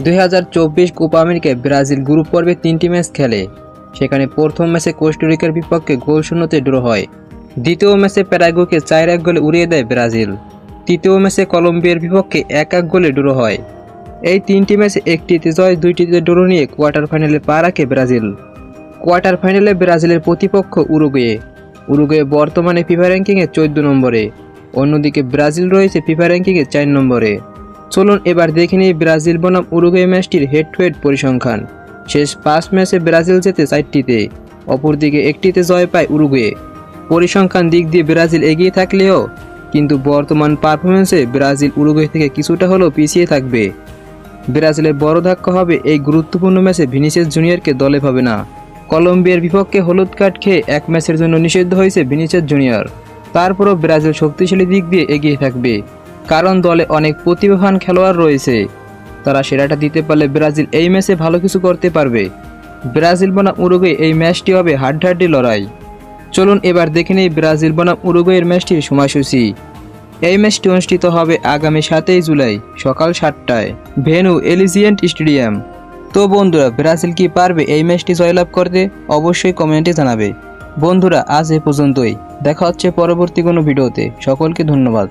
2024 Copa আমেরিকায় Brazil group পর্বে 3টি ম্যাচ খেলে। সেখানে প্রথম ম্যাচে কোস্টারিকার বিপক্ষে গোল শূন্যতে ড্র হয়। দ্বিতীয় ম্যাচে প্যারাগুয়েকে 4-1 গোলে উড়িয়ে দেয় ব্রাজিল। তৃতীয় ম্যাচে কলম্বিয়ার বিপক্ষে 1-1 গোলে ড্র হয়। এই 3টি ম্যাচে একটিতে জয়, 2টিতে ড্র নিয়ে কোয়ার্টার ফাইনালে পা রাখে ব্রাজিল। কোয়ার্টার ফাইনালে ব্রাজিলের প্রতিপক্ষ উরুগুয়ে বর্তমানে ফিফা র্যাঙ্কিংয়ে 14 নম্বরে। অন্যদিকে ব্রাজিল রয়েছে ফিফা র্যাঙ্কিংয়ে 4 নম্বরে। চলুন এবার দেখে নিই ব্রাজিল বনাম উরুগুয়ে ম্যাচটির হেড টু হেড পরিসংখ্যান। শেষ 5 ম্যাচে ব্রাজিল জেতে 4টিতে, অপরদিকে একটিতে জয় পায় উরুগুয়ে। পরিসংখ্যান দিক দিয়ে ব্রাজিল এগিয়ে থাকলেও কিন্তু বর্তমান পারফরমেন্সে ব্রাজিল উরুগুয়ে থেকে কিছুটা হলেও পিছিয়ে থাকবে। ব্রাজিলের বড় ধাক্কা হবে এই গুরুত্বপূর্ণ ম্যাচে ভিনিসিয়াস জুনিয়রকে দলে পাবে না। কলম্বিয়ার বিপক্ষে হলুদ কার্ড খেয়ে 1 ম্যাচের জন্য নিষিদ্ধ হয়েছে ভিনিসিয়াস জুনিয়র। তারপরও ব্রাজিল শক্তিশালী দিক দিয়ে এগিয়ে থাকবে, কারণ দলে অনেক প্রতিভাবান খেলোয়াড় রয়েছে। তারা সেরাটা দিতে পারলে ব্রাজিল এই ম্যাচে ভালো কিছু করতে পারবে। ব্রাজিল বনাম উরুগুয়ে এই ম্যাচটি হবে হাড্ডাহাড্ডি লড়াই। চলুন এবার দেখে নেই ব্রাজিল বনাম উরুগুয়ের ম্যাচটির সময়সূচি। এই ম্যাচটি অনুষ্ঠিত হবে আগামী 7 জুলাই সকাল 7টায়, ভেন্যু এলিজিয়েন্ট স্টেডিয়াম। তো বন্ধুরা, ব্রাজিল কি পারবে এই ম্যাচটি জয়লাভ করতে? অবশ্যই কমেন্টে জানাবে। বন্ধুরা, আজ এ পর্যন্তই। দেখা হচ্ছে পরবর্তী কোনো ভিডিওতে। সকলকে ধন্যবাদ।